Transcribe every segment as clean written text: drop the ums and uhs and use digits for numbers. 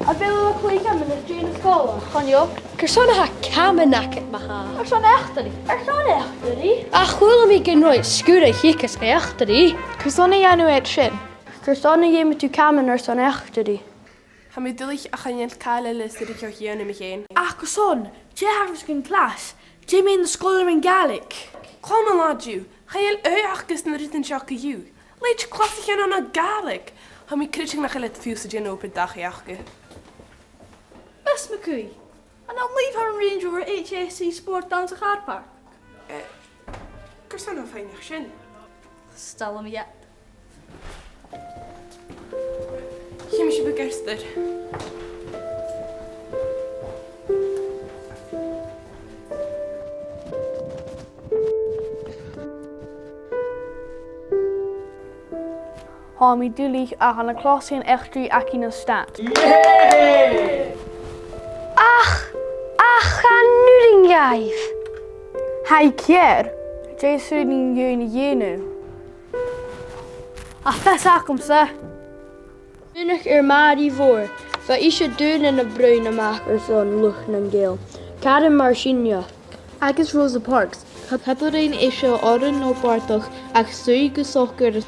A bhfuil a chuig am in Jane Scola. Chonio, Cyrson ha cam yn acet ma ha. Ar son echtari. Ar son echtari. A chwyl mi gynroi sgwr eich chicas ga echtari. Cyrson ei anw eid sin. Cyrson ei ym tu cam yn ar son echtari. Ha mi dylich a chaniant cael y list yr eich hian am eich ein. Ach, Cyrson, je harfys gyn clas. Je mi yn sgola yn Gaelic. Clon yn ladju, chael achgus yn rydyn sioc i yw. Leid clas eich yn Gaelic. Ha mi crytich na chael fiws y gen open dach i achgu. Bes McCoy. And I'll leave her and range over HSC Sport down to car park. Cyrson o'n ffein eich sin. Stel am yet. Chi mi eisiau bod gerstyr. Ha mi dulich ach an y clas yn echtri ac un y stat. Ach, a nŵring iaith. Hai Kier, je sy'n ni'n yw'n i enw. Ach, bes ac am se. Dynach maad i voor. Fa eisiau dyn yn y bryn amach ar son Loch na'n gael. Cad yn Marsinia. Agus Rosa Parks, Cadw'r ein eisiau oren o bartoch ac swy gysochr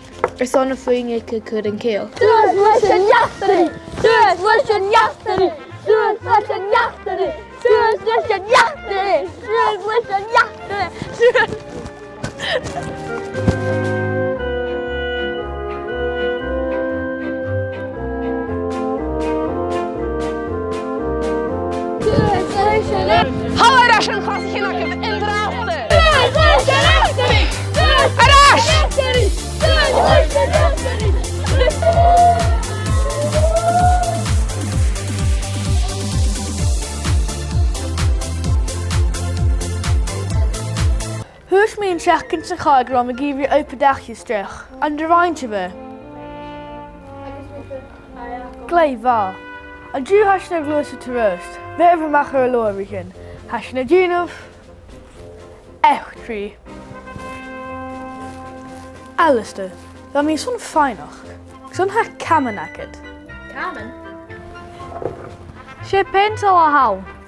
son y ffwing eich cyd yn cael. Dŵr leis yn iachtari! Dŵr leis yn iachtari! Dŵr leis yn iachtari! Dŵr leis yn iachtari! Dŵr leis yn iachtari! Halar asyn chlas eich yn agos yn drafod! Dŵr leis yn iachtari! Arash! Dŵr leis yn iachtari! Hwys mi'n siach yn sy'n chael grom y gifri open dach i strech. Ond yr ein ti fe? Glei fa. Ond drwy hasyn ar glwys y tyrwst. Fe efo mach ar y lo ar hyn. Hasyn ar dynaf. Echtri. Alistair. Fe mi'n sôn ffeinach. Sôn ha cam yn acid. Carmen? Se pensal a hawn.